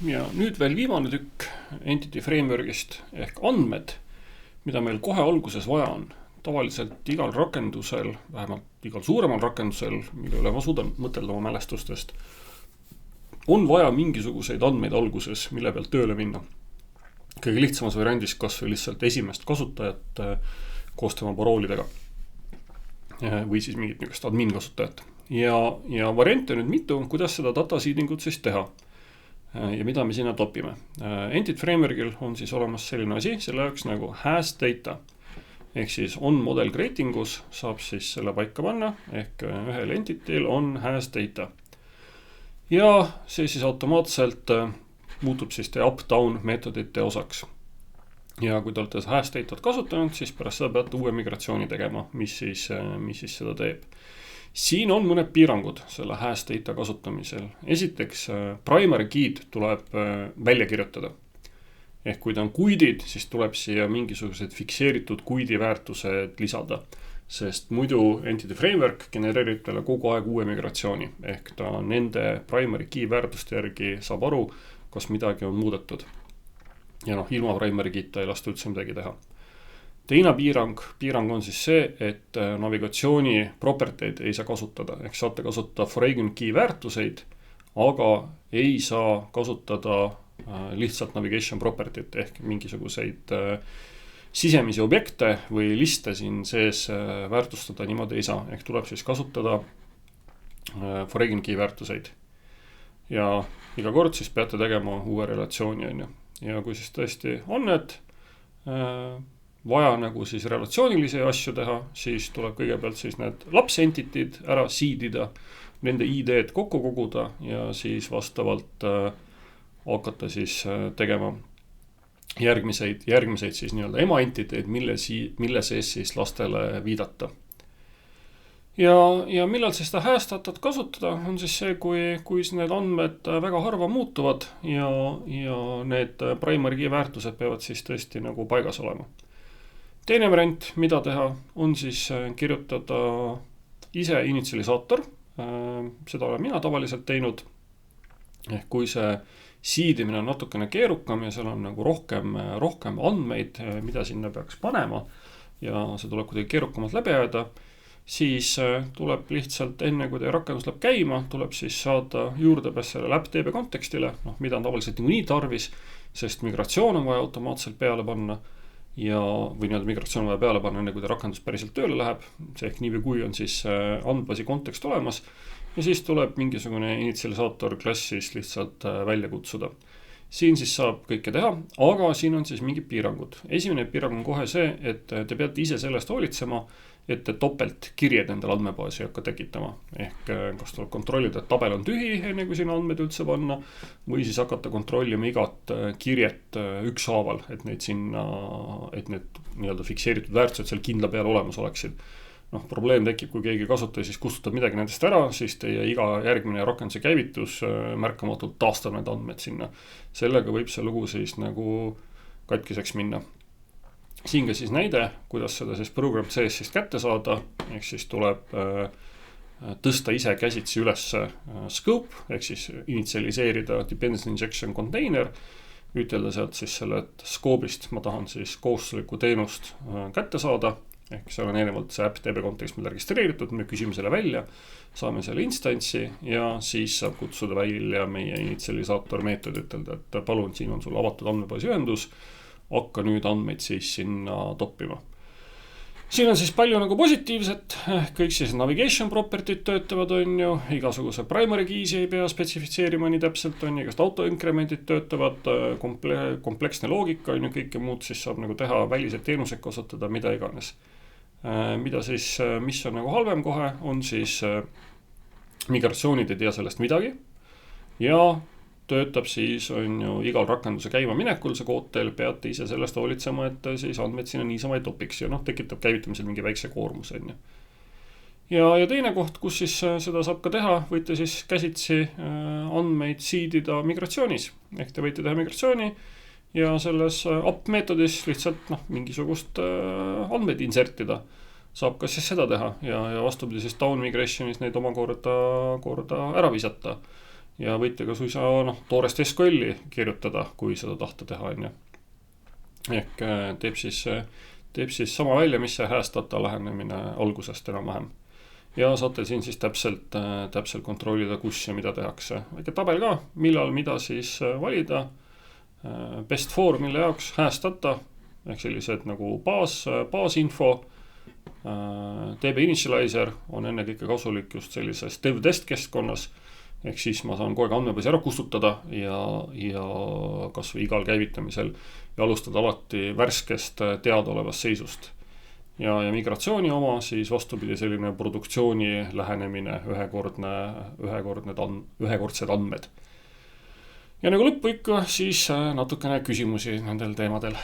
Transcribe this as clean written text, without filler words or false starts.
ja nüüd veel viimane tükk Entity Frameworkist ehk andmed, mida meil kohe alguses vaja on. Tavaliselt igal rakendusel, vähemalt igal suuremal rakendusel, mille üle ma suudan mõtelda oma mälestustest, on vaja mingisuguseid andmeid alguses, mille pealt tööle minna. Kõige lihtsamas variandis kas või lihtsalt esimest kasutajat koos tema paroolidega või siis mingit niisugust admin kasutajat. Ja variante nüüd mitu, kuidas seda data seedingut siis teha ja mida me sinna topime. Entity Frameworkil on siis olemas selline asi, selle jaoks nagu has data. Ehk siis on model creatingus saab siis selle paika panna, ehk ühel entityl on has data. Ja see siis automaatselt muutub siis teie up-down meetodite osaks. Ja kui te olete has datat kasutanud, siis pärast seda peate uue migratsiooni tegema, mis siis seda teeb. Siin on mõned piirangud selle has data kasutamisel. Esiteks, primary key'd tuleb välja kirjutada. Ehk kui ta on kuidid, siis tuleb siia mingisugused fikseeritud kuidi väärtused lisada. Sest muidu Entity Framework genereerib talle kogu aeg uue migratsiooni. Ehk ta nende primary key väärtuste järgi saab aru, kas midagi on muudetud. Ja ilma primary key'ta ei lasta üldse midagi teha. Teine piirang on siis see, et navigatsiooni properteid ei saa kasutada. Ehk saate kasutada foreign key väärtuseid, aga ei saa kasutada lihtsalt navigation property't ehk mingisuguseid sisemisi objekte või liste siin sees väärtustada niimoodi ei saa. Ehk tuleb siis kasutada foreign key väärtuseid. Ja iga kord siis peate tegema uue relatsiooni. Ja kui siis tõesti on need vaja nagu siis relatsioonilisi asju teha, siis tuleb kõigepealt siis need lapsentitid ära seedida, nende ID-d kokku koguda ja siis vastavalt hakata siis tegema järgmiseid siis nii-öelda ema-entiteid, mille sees siis lastele viidata. Ja millal siis seda has datat kasutada, on siis see, kui need andmed väga harva muutuvad ja need primary key väärtused peavad siis tõesti nagu paigas olema. Teine variant, mida teha, on siis kirjutada ise initsialisaator. Seda olen mina tavaliselt teinud. Ehk kui see seedimine on natukene keerukam ja seal on nagu rohkem andmeid, mida sinna peaks panema ja see tuleb kuidagi keerukamalt läbi ajada, siis tuleb lihtsalt enne, kui teie rakendus läheb käima, tuleb siis saada juurdepääs sellele app.db kontekstile, mida on tavaliselt nii tarvis, sest migratsioon on vaja automaatselt peale panna või nii-öelda migratsioon on vaja peale panna, enne kui te rakendus päriselt tööle läheb, see ehk nii või kui on siis andbaasi kontekst olemas. Ja siis tuleb mingisugune initsialisaator klassis lihtsalt välja kutsuda. Siin siis saab kõike teha, aga siin on siis mingid piirangud. Esimene piirang on kohe see, et te peate ise sellest hoolitsema, et te topelt kirjed endale andmebaasi hakka tekitama. Ehk kas tuleb kontrollida, et tabel on tühi, enne kui sinna andmed üldse panna, või siis hakata kontrollima igat kirjet ükshaaval, et need nii-öelda fikseeritud väärtused seal kindla peal olemas oleksid. Probleem tekib, kui keegi kasutaja siis kustutab midagi nendest ära, siis teie iga järgmine rakenduse käivitus märkamatult taastab need andmed sinna. Sellega võib see lugu siis nagu katkiseks minna. Siin ka siis näide, kuidas seda siis program sees siis kätte saada, ehk siis tuleb tõsta ise käsitsi üles scope, ehk siis initsialiseerida dependency injection container, ütelda sealt siis selle scope'ist ma tahan siis kohustuslikku teenust kätte saada. Ehk seal on erinevalt see app.db kontekst meil registreeritud, me küsime selle välja, saame selle instantsi ja siis saab kutsuda välja meie initsialisaator meetod, ütelda, et palun, siin on sul avatud andmebaasi ühendus, hakka nüüd andmeid siis sinna toppima. Siin on siis palju nagu positiivset, kõik siis navigation property'd töötavad igasuguse primary keys ei pea spetsifitseerima nii täpselt igast auto-increment'id töötavad, kompleksne loogika kõike muud siis saab nagu teha, välised teenused kasutada, mida iganes. Mis on nagu halvem kohe, on siis migratsioonid ei tea sellest midagi ja töötab siis igal rakenduse käima minekul see kood teil peate ise sellest hoolitsema, et siis andmed sinna niisama ei topiks ja tekitab käivitamisel mingi väikse koormuse. Ja teine koht, kus siis seda saab ka teha, võite siis käsitsi andmeid seedida migratsioonis. Ehk te võite teha migratsiooni ja selles app meetodis lihtsalt mingisugust andmeid insertida. Saab ka siis seda teha ja vastupidi siis down migrationis neid omakorda ära visata. ja võite ka suisa toorest SQL-i kirjutada, kui seda tahta teha, on ju. Ehk teeb siis sama välja, mis see hash'd data lähenemine algusest enam-vähem. Ja saate siin siis täpselt kontrollida, kus ja mida tehakse. Väike tabel ka, millal mida siis valida. Best for, mille jaoks hash'd data, ehk sellised nagu baasinfo. DB Initializer on ennekõike kasulik just sellises dev-test keskkonnas, ehk siis ma saan kogu aeg andmebaasi ära kustutada ja kas või igal käivitamisel ja alustada alati värskest teadaolevast seisust. Ja migratsiooni oma siis vastupidi selline produktsiooni lähenemine, ühekordsed andmed. Ja nagu lõppu ikka, siis natukene küsimusi nendel teemadel.